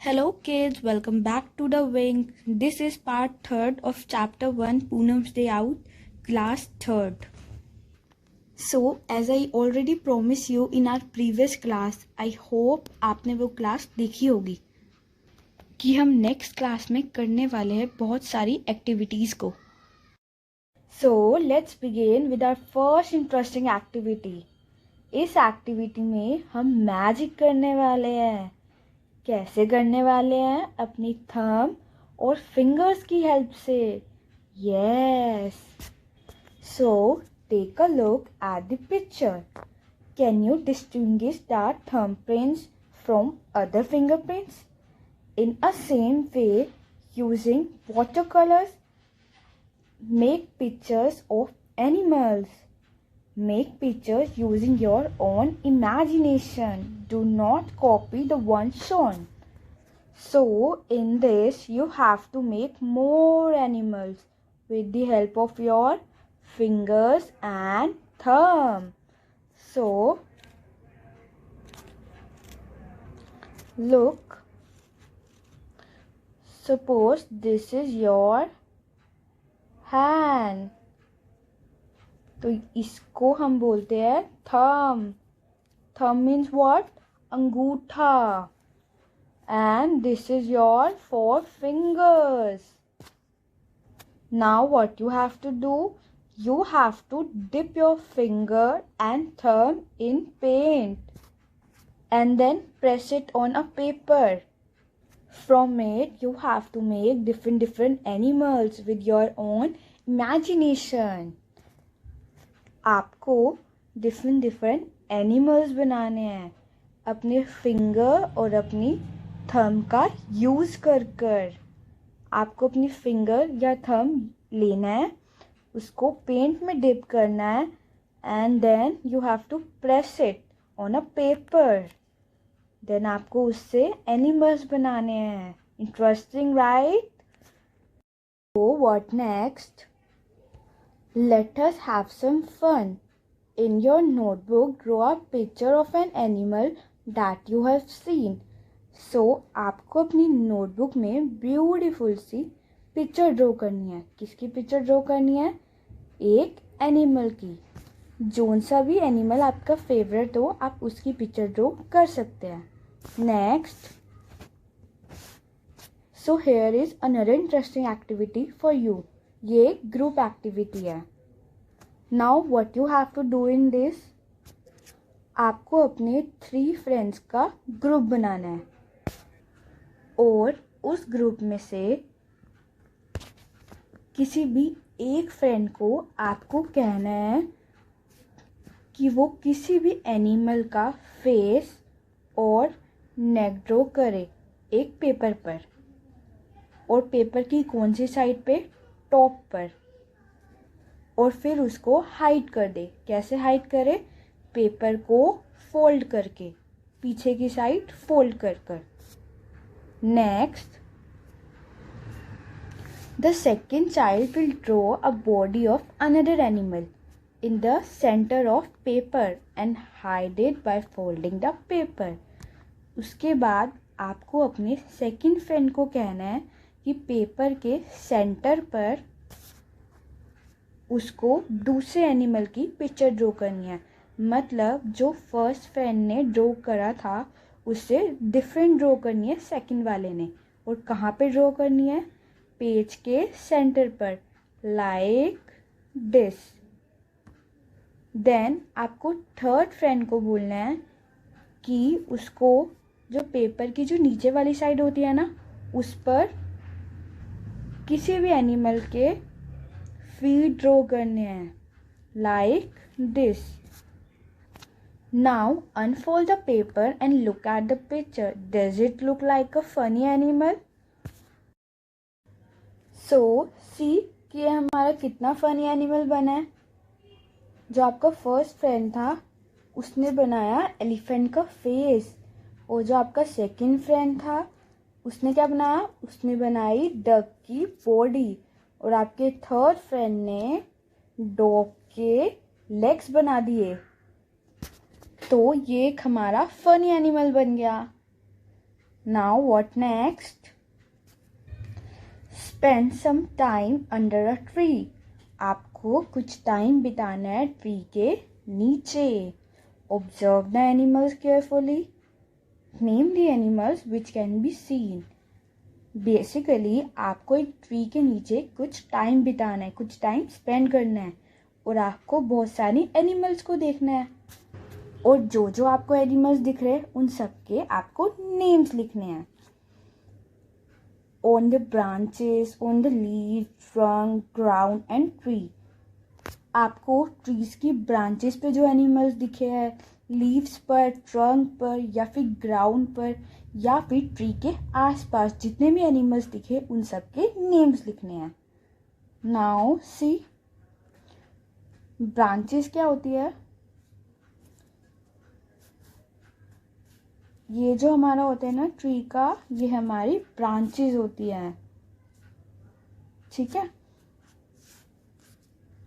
Hello kids, welcome back to the wing. This is part 3rd of chapter 1 Poonam's Day Out, class 3rd. So as I already promised you in our previous class, I hope आपने वो class देखी होगी कि हम next class में करने वाले हैं बहुत सारी एक्टिविटीज को. So let's begin with our first interesting activity. इस एक्टिविटी में हम मैजिक करने वाले हैं. कैसे करने वाले हैं? अपनी थंब और फिंगर्स की हेल्प से. Yes. So take a look at the picture. Can you distinguish the thumb prints from other fingerprints? In a same way, using water colours, make pictures of animals. Make pictures using your own imagination. Do not copy the one shown. So, in this, you have to make more animals with the help of your fingers and thumb. So, look. Suppose this is your hand. तो इसको हम बोलते हैं thumb. Thumb means what? अंगूठा. And this is your 4 fingers. Now what you have to do? You have to dip your finger and thumb in paint and then press it on a paper. From it, you have to make different animals with your own imagination. आपको different animals बनाने हैं अपने finger और अपनी thumb का use कर. आपको अपनी फिंगर या थंब लेना है, उसको पेंट में डिप करना है and then you have to press it on a paper. Then आपको उससे एनिमल्स बनाने हैं. Interesting, right? So what next? Let us have some fun. In your notebook, draw a picture of an animal that you have seen. So, आपको अपनी notebook में beautiful सी picture draw करनी है. किसकी पिक्चर ड्रॉ करनी है? एक एनिमल की. जोन सा भी एनिमल आपका फेवरेट हो, आप उसकी पिक्चर ड्रॉ कर सकते हैं. Next. So here is another interesting activity for you. ये ग्रुप एक्टिविटी है. Now what you have to do in this? आपको अपने 3 फ्रेंड्स का ग्रुप बनाना है और उस ग्रुप में से किसी भी एक फ्रेंड को आपको कहना है कि वो किसी भी एनिमल का फेस और नेक ड्रॉ करे एक पेपर पर. और पेपर की कौन सी साइड पे? टॉप पर. और फिर उसको हाइड कर दे. कैसे हाइड करे? पेपर को फोल्ड करके, पीछे की साइड फोल्ड कर. Next. The second child will draw a body of another animal in the centre of paper and hide it by folding the paper. उसके बाद आपको अपने सेकेंड फ्रेंड को कहना है कि पेपर के सेंटर पर उसको दूसरे एनिमल की पिक्चर ड्रॉ करनी है. मतलब जो फर्स्ट फ्रेंड ने ड्रॉ करा था उससे डिफरेंट ड्रॉ करनी है सेकंड वाले ने. और कहाँ पे ड्रॉ करनी है? पेज के सेंटर पर, लाइक दिस. देन आपको थर्ड फ्रेंड को बोलना है कि उसको जो पेपर की जो नीचे वाली साइड होती है ना, उस पर किसी भी एनिमल के फीट ड्रॉ करने हैं, like this. Now unfold the paper and look at the picture. Does it look like a funny animal? So see कि ये हमारा कितना फनी एनिमल बना है. जो आपका फर्स्ट फ्रेंड था उसने बनाया एलिफेंट का फेस, और जो आपका सेकंड फ्रेंड था उसने क्या बनाया? उसने बनाई डक की बॉडी. और आपके थर्ड फ्रेंड ने डॉग के लेग्स बना दिए. तो ये एक हमारा फनी एनिमल बन गया. Now what next? Spend some time under a tree. आपको कुछ टाइम बिताना है ट्री के नीचे। Observe the animals carefully. Name the animals which can be seen. Basically आपको एक ट्री के नीचे कुछ टाइम बिताना है, कुछ टाइम स्पेंड करना है और आपको बहुत सारी एनिमल्स को देखना है। और जो जो आपको एनिमल्स दिख रहे हैं उन सब के आपको नेम्स लिखने हैं। On the branches, on the leave, trunk, ground and tree. आपको ट्रीज की ब्रांचेस पे जो एनिमल्स दिखे हैं, लीव्स पर, ट्रंक पर या फिर ग्राउंड पर या फिर ट्री के आसपास जितने भी एनिमल्स दिखे उन सब के नेम्स लिखने हैं। नाउ सी, ब्रांचेस क्या होती है? ये जो हमारा होता है ना ट्री का, ये हमारी ब्रांचेस होती है। ठीक है,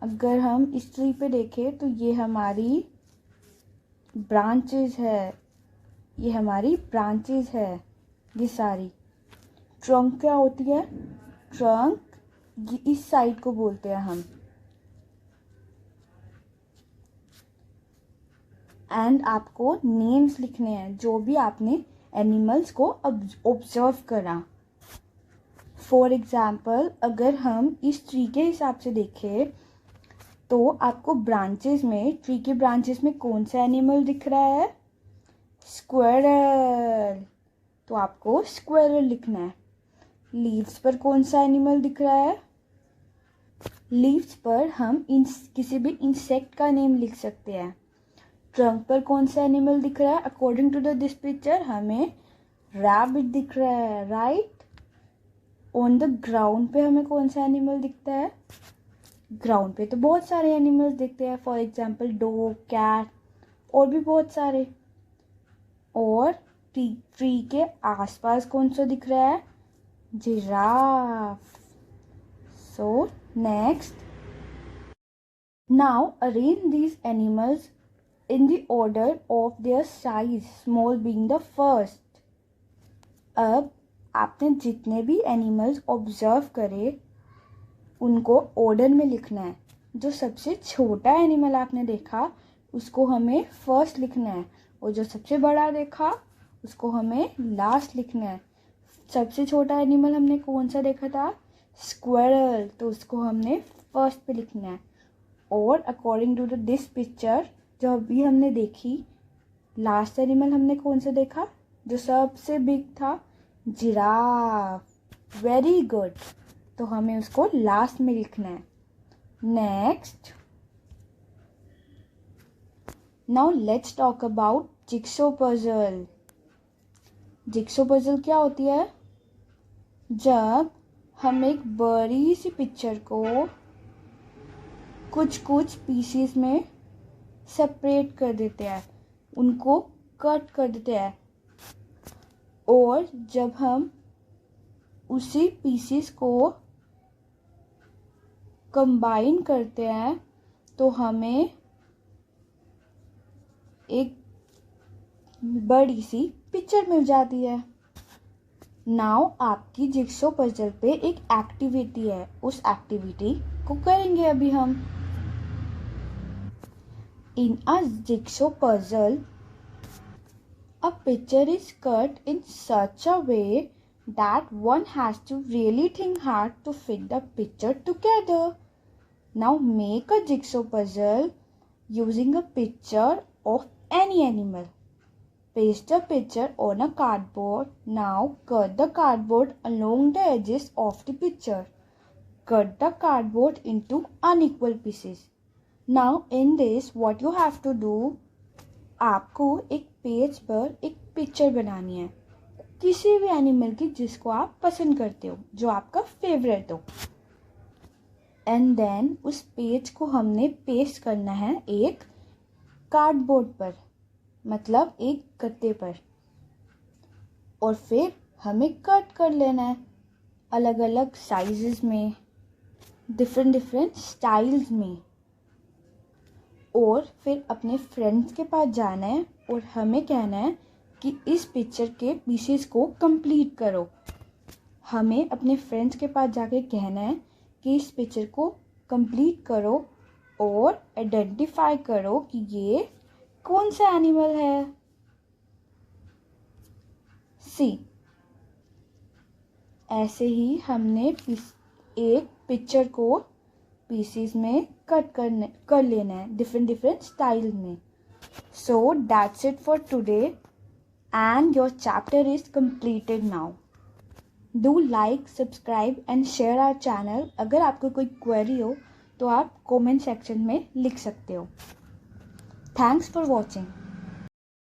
अगर हम इस ट्री पे देखें तो ये हमारी ब्रांचेस है, ये हमारी ब्रांचेस है ये सारी। ट्रंक क्या होती है? ट्रंक ये इस साइड को बोलते हैं हम। एंड आपको नेम्स लिखने हैं जो भी आपने एनिमल्स को ऑब्जर्व करा। फॉर एग्जाम्पल अगर हम इस ट्री के हिसाब से देखें तो आपको ब्रांचेस में, ट्री के ब्रांचेस में कौन सा एनिमल दिख रहा है? स्क्वेरल। तो आपको स्क्वेरल लिखना है। लीव्स पर कौन सा एनिमल दिख रहा है? लीव्स पर हम किसी भी इंसेक्ट का नेम लिख सकते हैं। ट्रंक पर कौन सा एनिमल दिख रहा है? अकॉर्डिंग टू दिस पिक्चर हमें रैबिट दिख रहा है, राइट। ऑन द ग्राउंड पे हमें कौन सा एनिमल दिखता है? ग्राउंड पे तो बहुत सारे एनिमल्स दिखते हैं, फॉर एग्जाम्पल डॉग, कैट और भी बहुत सारे। और ट्री के आसपास कौन सा दिख रहा है? Giraffe. So next, now arrange these animals in the order of their size, small being the first. अब आपने जितने भी एनिमल्स ऑब्जर्व करे उनको ऑर्डर में लिखना है। जो सबसे छोटा एनिमल आपने देखा उसको हमें फर्स्ट लिखना है और जो सबसे बड़ा देखा उसको हमें लास्ट लिखना है। सबसे छोटा एनिमल हमने कौन सा देखा था? स्क्वेरल, तो उसको हमने फर्स्ट पे लिखना है। और अकॉर्डिंग टू दिस पिक्चर जो अभी हमने देखी, लास्ट एनिमल हमने कौन सा देखा जो सबसे बिग था? जिराफ। वेरी गुड, तो हमें उसको लास्ट में लिखना है। Next, now let's talk about jigsaw puzzle. Jigsaw puzzle क्या होती है? जब हम एक बड़ी सी पिक्चर को कुछ कुछ पीसेस में सेपरेट कर देते हैं, उनको कट कर देते हैं और जब हम उसी पीसेस को कंबाइन करते हैं तो हमें एक बड़ी सी पिक्चर मिल जाती है। नाउ आपकी जिक्सो पजल पे एक एक्टिविटी है, उस एक्टिविटी को करेंगे अभी हम। In a jigsaw puzzle, a picture is cut in such a way that one has to really think hard to fit the picture together. Now make a jigsaw puzzle using a picture of any animal. Paste the picture on a cardboard. Now cut the cardboard along the edges of the picture. Cut the cardboard into unequal pieces. Now in this what you have to do, आपको एक page पर एक picture बनानी है किसी भी animal की जिसको आप पसंद करते हो, जो आपका फेवरेट हो। एंड देन उस पेज को हमने पेस्ट करना है एक कार्डबोर्ड पर, मतलब एक गत्ते पर, और फिर हमें कट कर लेना है अलग अलग साइजेस में, डिफरेंट स्टाइल्स में। और फिर अपने फ्रेंड्स के पास जाना है और हमें कहना है कि इस पिक्चर के पीसेस को कंप्लीट करो। हमें अपने फ्रेंड्स के पास जाके कहना है कि इस पिक्चर को कंप्लीट करो और आइडेंटिफाई करो कि ये कौन सा एनिमल है। सी, ऐसे ही हमने एक पिक्चर को पीसेस में कट कर लेना है डिफरेंट स्टाइल में। So that's it for today and your chapter is completed now. Do like, subscribe and share our channel. अगर आपको कोई क्वेरी हो तो आप कमेंट सेक्शन में लिख सकते हो। Thanks for watching.